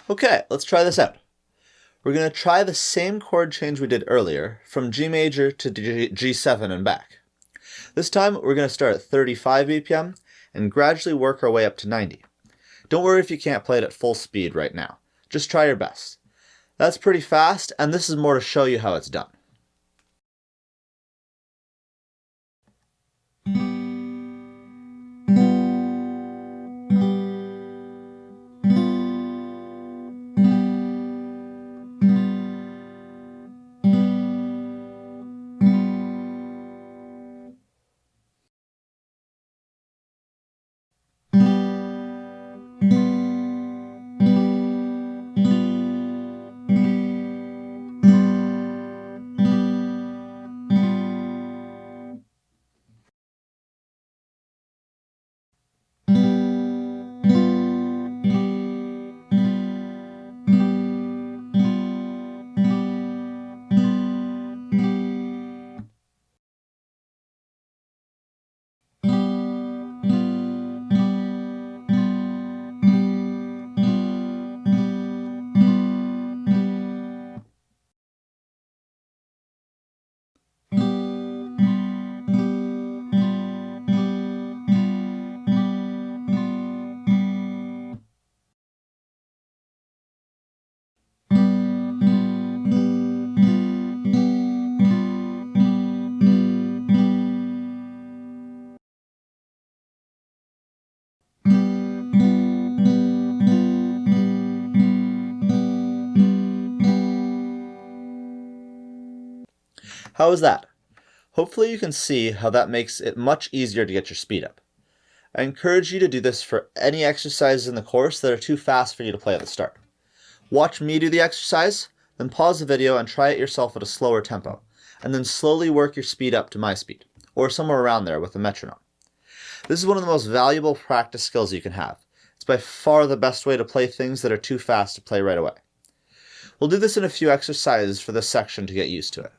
Okay, let's try this out. We're going to try the same chord change we did earlier, from G major to G7 and back. This time we're going to start at 35 BPM and gradually work our way up to 90. Don't worry if you can't play it at full speed right now. Just try your best. That's pretty fast, and this is more to show you how it's done. How was that? Hopefully you can see how that makes it much easier to get your speed up. I encourage you to do this for any exercises in the course that are too fast for you to play at the start. Watch me do the exercise, then pause the video and try it yourself at a slower tempo, and then slowly work your speed up to my speed, or somewhere around there with a metronome. This is one of the most valuable practice skills you can have. It's by far the best way to play things that are too fast to play right away. We'll do this in a few exercises for this section to get used to it.